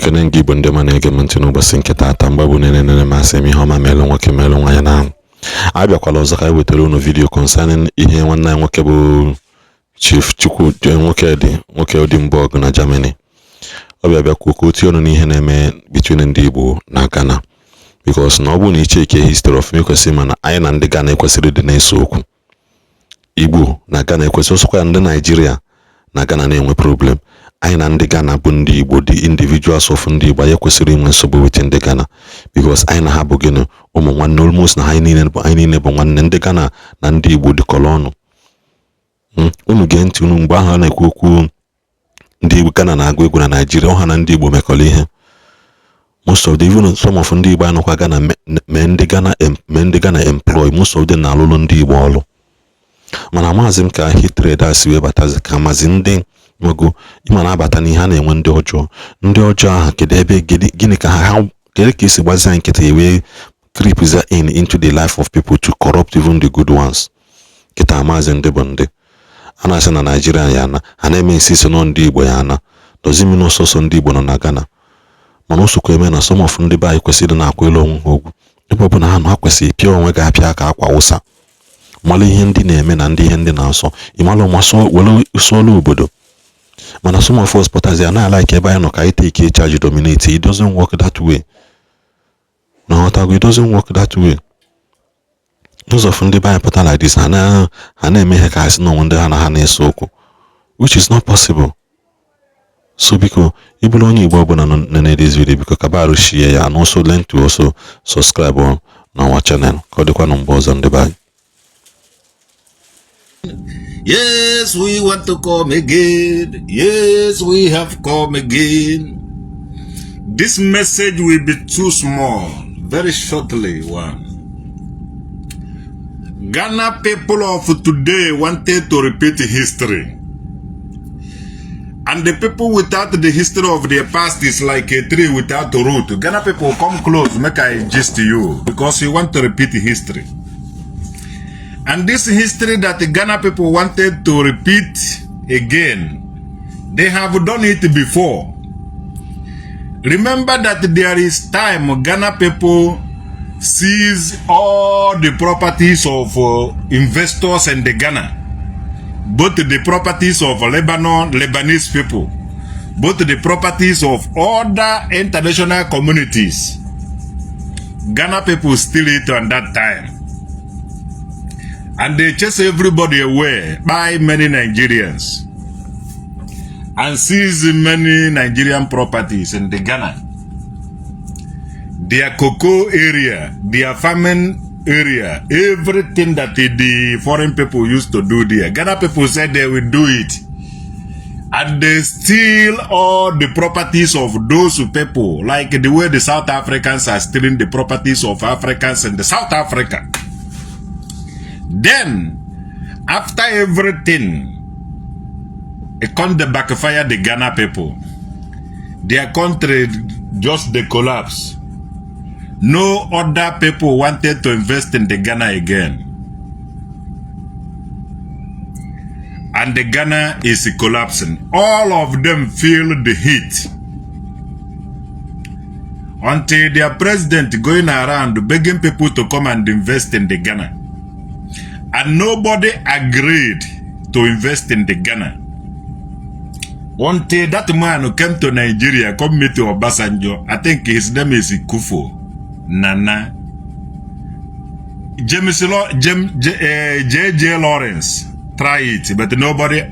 Ekene Ndigbo ndị ma na-ege m ntị n'ụbọchị nke taata mgbabụ nene masị m ihe ọma melụ nwoke melụ nwaanyị na abịakwala ọzọ ka wetara unu vidio concerning ihe nwanne anyị nwoke bụ Chief Chukwu nwoke Odimborg na Germany. Ọ bịa kwuo otu ọnụ n'ihe na-eme between ndị Igbo na Ghana, because na ọ bụ na iche ike history of mekwesị mana anyị na ndị Ghana ekwesịrị dị na-eso okwu. Igbo na Ghana ekwesị osokwa ndị Nigeria na Ghana na-enwe problem. Anyị na ndị Ghana bụ ndị Igbo, the individuals of ndị Igbo, anyị kwesịrị inwe nsogbu with ndị Ghana, because anyị na ha bụ gịnị ụmụ nwanne, almost na anyị niile bụ nwanne. Ndị Ghana na ndị Igbo dịkọrọ ọnụ. Unu gee ntị unu mgbe ahụ a na-ekwu okwu ndị Igbo Ghana na-agụ egwu na Nigeria, ọha na ndị Igbo mekọrọ ihe. Most of the even some of ndị Igbo anọkwa Ghana mee ndị Ghana employ, most of them na-alụlụ ndị Igbo ọlụ. Mana maazị m ka hitrade asị wee batazi ka maazị ndị nwego ịma na-abata n'ihe a na-enwe ndị ọjọọ ahụ kedu ebe gịnị ka ha kedu ka esi gbazi nkịtị wee creep into the life of people to corrupt even the good ones. Kịta maazị ndị bụ ndị a na-asị na Nigeria ya na ha na-eme insisi nọ ndị Igbo ya na dozimini ọsọsọ ndị Igbo nọ na Ghana, mana osokwa eme na some of ndị be anyị kwesịrị na-akwa elu onwe ha ogwu ebe ọ bụ na ha kwesịrị pịa onwe ga-apịa ka akwa ụsa malụ ihe ndị na-eme na ndị ihe ndị na-asọ ịmalụ masọ were sọlụ obodo. Mana some of us pụtazi ya na-alike ebe anyị nọ ka anyị take charge dominate. It doesn't work that way. No, it doesn't work that way. Those of ndị be anyị pụta like this ha na-eme ihe ka ha si n'onwe ndị ha na ha na-eso okwu, which is not possible. So biko ịbụrụ onye Igbo ọbụla nọ this video biko kabarụ share ya, and also learn to also subscribe on our channel ka ọ dịkwa na mgbe ọzọ ndị be anyị. Yes, we want to come again. Yes, we have come again. This message will be too small. Very shortly, one. Ghana people of today wanted to repeat history. And the people without the history of their past is like a tree without a root. Ghana people, come close, make I gist you, because we want to repeat history. And this history that the Ghana people wanted to repeat again, they have done it before. Remember that there is time Ghana people seize all the properties of investors in the Ghana, both the properties of Lebanese people, both the properties of other international communities. Ghana people steal it on that time. And they chase everybody away by many Nigerians and seize many Nigerian properties in the Ghana. Their cocoa area, their farming area, everything that the foreign people used to do there. Ghana people said they will do it. And they steal all the properties of those people, like the way the South Africans are stealing the properties of Africans in the South Africa. Then, after everything, it come to backfire the Ghana people. Their country just the collapse. No other people wanted to invest in the Ghana again. And the Ghana is collapsing. All of them feel the heat. Until their president going around begging people to come and invest in the Ghana. And nobody agreed to invest in the Ghana. Until that man who came to Nigeria, come meet Obasanjo, I think his name is Ikufo Nana. J.J. Lawrence, try it, but nobody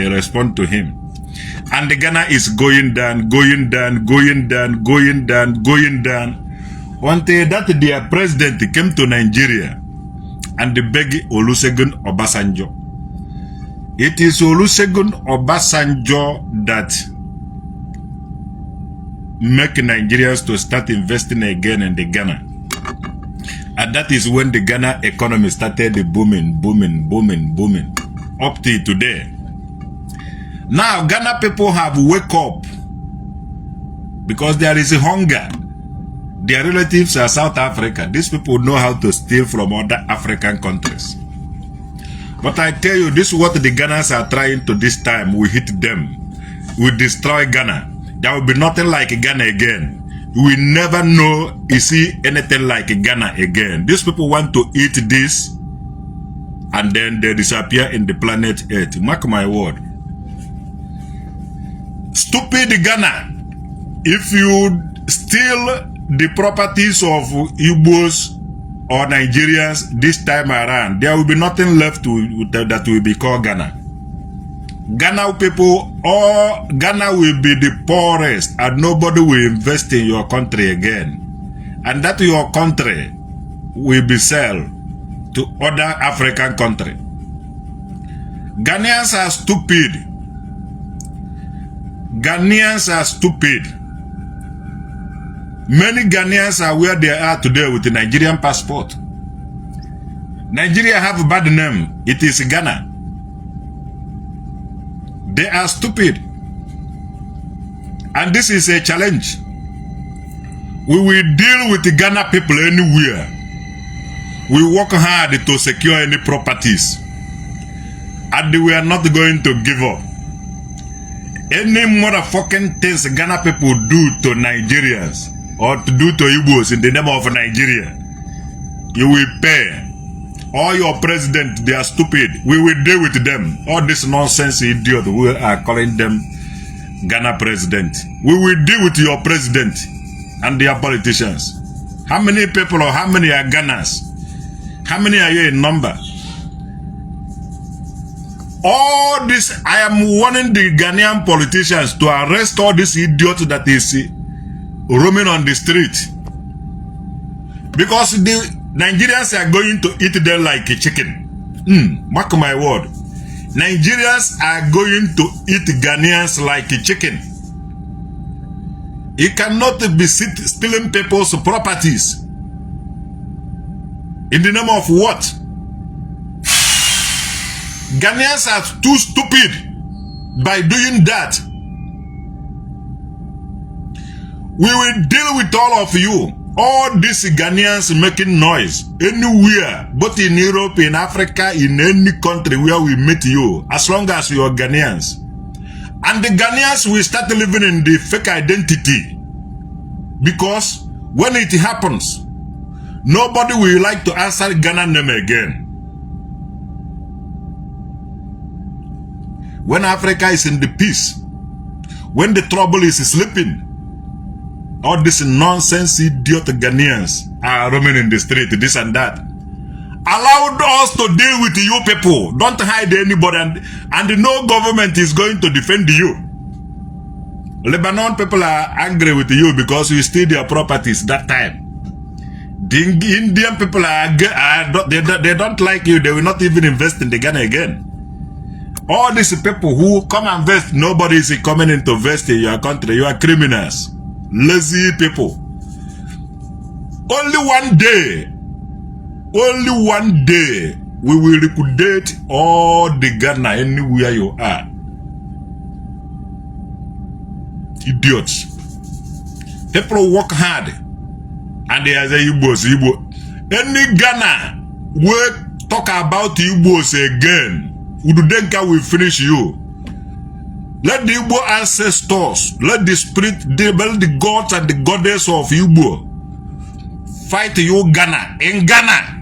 respond to him. And the Ghana is going down, going down, going down, going down, going down. Until that their president came to Nigeria and begged Olusegun Obasanjo. It is Olusegun Obasanjo that make Nigerians to start investing again in the Ghana. And that is when the Ghana economy started booming, booming, booming, booming, up to today. Now Ghana people have wake up because there is a hunger. Their relatives are South Africa. These people know how to steal from other African countries. But I tell you, this is what the Ghanaians are trying to this time. We hit them. will destroy Ghana. There will be nothing like Ghana again. We never know you see anything like Ghana again. These people want to eat this and then they disappear in the planet Earth. Mark my word. Stupid Ghana. If you steal the properties of Igbos or Nigerians this time around, there will be nothing left that will be called Ghana. Ghana people, or Ghana will be the poorest and nobody will invest in your country again. And that your country will be sold to other African countries. Ghanaians are stupid. Ghanaians are stupid. Many Ghanaians are where they are today with the Nigerian passport. Nigeria have a bad name. It is Ghana. They are stupid. And this is a challenge. We will deal with the Ghana people anywhere. We work hard to secure any properties. And we are not going to give up. Any motherfucking things Ghana people do to Nigerians or to do to Igbos in the name of Nigeria, you will pay. All your president, they are stupid. We will deal with them. All this nonsense idiot, we are calling them Ghana president. We will deal with your president and their politicians. How many people or how many are Ghanas? How many are you in number? All this, I am warning the Ghanaian politicians to arrest all this idiot that is roaming on the street. Because the Nigerians are going to eat them like a chicken. Mark my word. Nigerians are going to eat Ghanaians like a chicken. You cannot be stealing people's properties. In the name of what? Ghanaians are too stupid by doing that. We will deal with all of you. All these Ghanaians making noise anywhere, both in Europe, in Africa, in any country where we meet you, as long as you are Ghanaians. And the Ghanaians will start living in the fake identity. Because when it happens, nobody will like to answer Ghana name again. When Africa is in the peace, when the trouble is sleeping, all these nonsense idiot Ghanaians are roaming in the street, this and that. Allow us to deal with you people. Don't hide anybody, and no government is going to defend you. Lebanon people are angry with you because you steal their properties that time. The Indian people they don't like you. They will not even invest in the Ghana again. All these people who come and invest, nobody is coming in to invest in your country. You are criminals. Lazy people. Only one day, we will liquidate all the Ghana anywhere you are. Idiots. People work hard and they are the Igbos. Any Ghana will talk about Igbos again, Ududenka will finish you. Let the Igbo ancestors, let the spirit, let the gods and the goddess of Igbo fight you Ghana. In Ghana,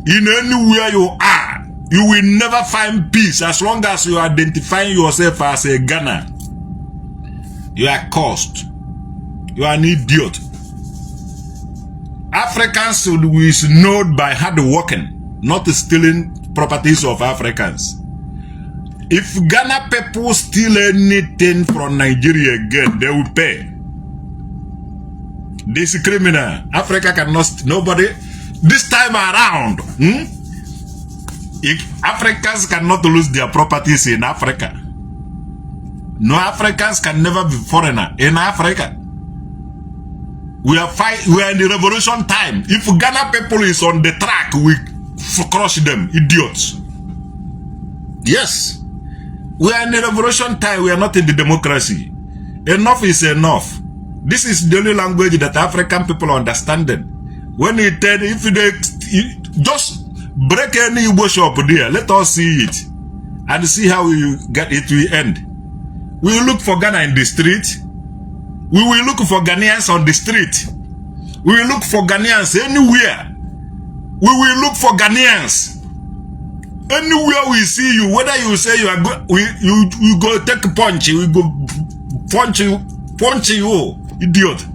in anywhere you are, you will never find peace as long as you identify yourself as a Ghana. You are cursed. You are an idiot. Africans is known by hard working, not stealing properties of Africans. If Ghana people steal anything from Nigeria again, they will pay. This is criminal. Africa cannot, nobody, this time around, Africans cannot lose their properties in Africa. No Africans can never be foreigner in Africa. We are in the revolution time. If Ghana people is on the track, we crush them, idiots. Yes. We are in the revolution time. We are not in the democracy. Enough is enough. This is the only language that African people understand. When it if they just break any Igbo shop there, let us see it and see how we get it will end. We will look for Ghana in the street. We will look for Ghanaians on the street. We will look for Ghanaians anywhere. We will look for Ghanaians. Anywhere we see you, whether you say you are you go take a punch, we go punch you, idiot.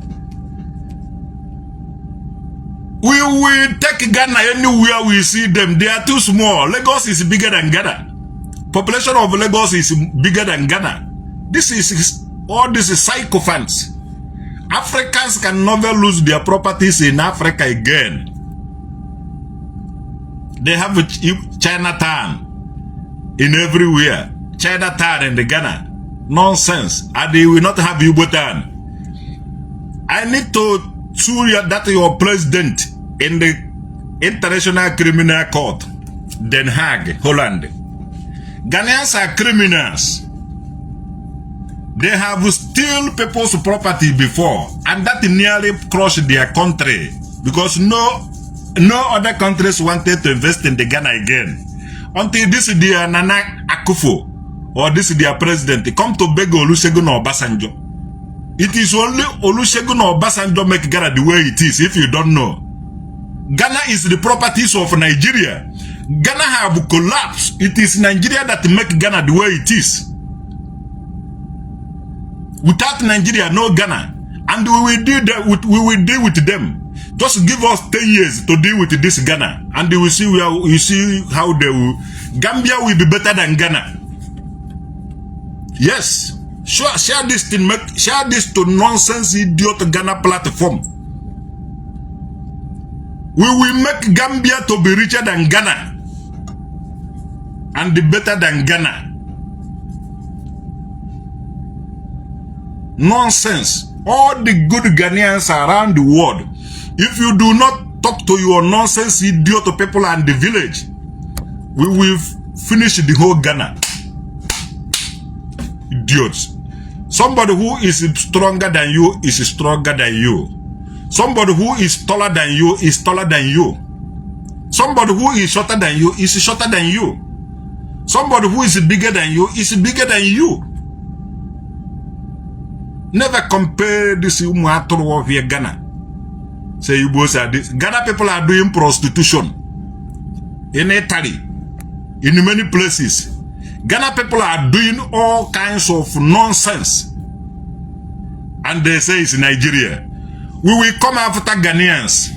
We will take Ghana anywhere we see them. They are too small. Lagos is bigger than Ghana. Population of Lagos is bigger than Ghana. This is all this is sycophants. Africans can never lose their properties in Africa again. They have a Chinatown in everywhere. Chinatown in the Ghana. Nonsense. And they will not have Igboland. I need to sue that your president in the International Criminal Court, Den Haag, Holland. Ghanaians are criminals. They have stolen people's property before, and that nearly crushed their country because no other countries wanted to invest in the Ghana again. Until this their Nana Akufo or this their president come to beg Olusegun Obasanjo. It is only Olusegun Obasanjo make Ghana the way it is. If you don't know, Ghana is the properties of Nigeria. Ghana have collapsed. It is Nigeria that make Ghana the way it is. Without Nigeria, no Ghana, and we will deal with them. Just give us 10 years to deal with this Ghana, and you will see how they will. Gambia will be better than Ghana. Yes, sure. Share this to nonsense idiot Ghana platform. We will make Gambia to be richer than Ghana and better than Ghana. Nonsense. All the good Ghanaians around the world, if you do not talk to your nonsense idiot people and the village, we will finish the whole Ghana. Idiots. Somebody who is stronger than you is stronger than you. Somebody who is taller than you is taller than you. Somebody who is shorter than you is shorter than you. Somebody who is bigger than you is bigger than you. Never compare this Umatoro of here, Ghana. Say you both are this. Ghana people are doing prostitution in Italy, in many places. Ghana people are doing all kinds of nonsense, and they say it's Nigeria. We will come after Ghanaians.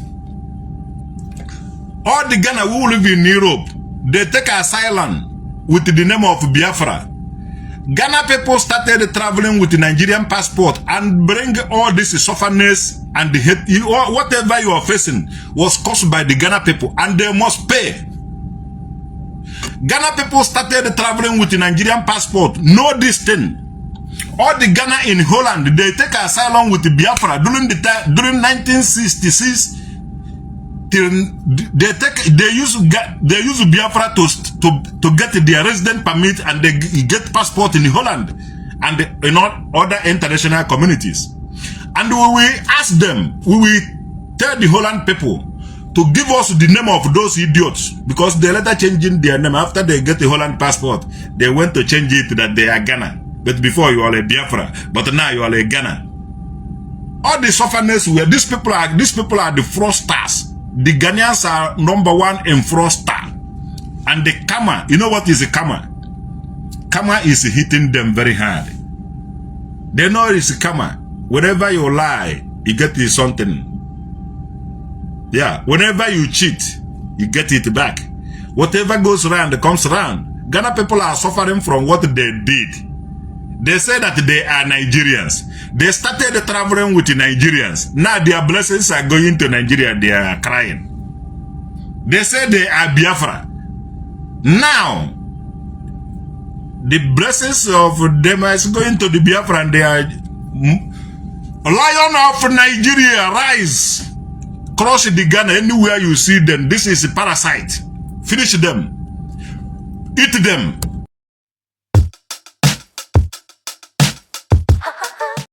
All the Ghana who live in Europe, they take asylum with the name of Biafra. Ghana people started traveling with the Nigerian passport and bring all this sufferness and the hate. Whatever you are facing was caused by the Ghana people, and they must pay. Ghana people started traveling with the Nigerian passport. Know this thing. All the Ghana in Holland, they take asylum with the Biafra during 1966. They use Biafra to get their resident permit, and they get passport in Holland and in all other international communities. And we will ask them, we will tell the Holland people to give us the name of those idiots, because they later changing their name after they get the Holland passport. They went to change it that they are Ghana, but before you are a Biafra, but now you are a Ghana. All the sufferness where these people are the fraudsters. The Ghanaians are #1 in fraudster. And the karma, you know what is the karma? Karma is hitting them very hard. They know it's karma. Whenever you lie, you get something. Yeah, whenever you cheat, you get it back. Whatever goes around, comes around. Ghana people are suffering from what they did. They say that they are Nigerians. They started traveling with the Nigerians. Now their blessings are going to Nigeria. They are crying. They say they are Biafra. Now, the blessings of them is going to the Biafra, and they are Lion of Nigeria, rise. Crush the Ghana anywhere you see them. This is a parasite. Finish them. Eat them.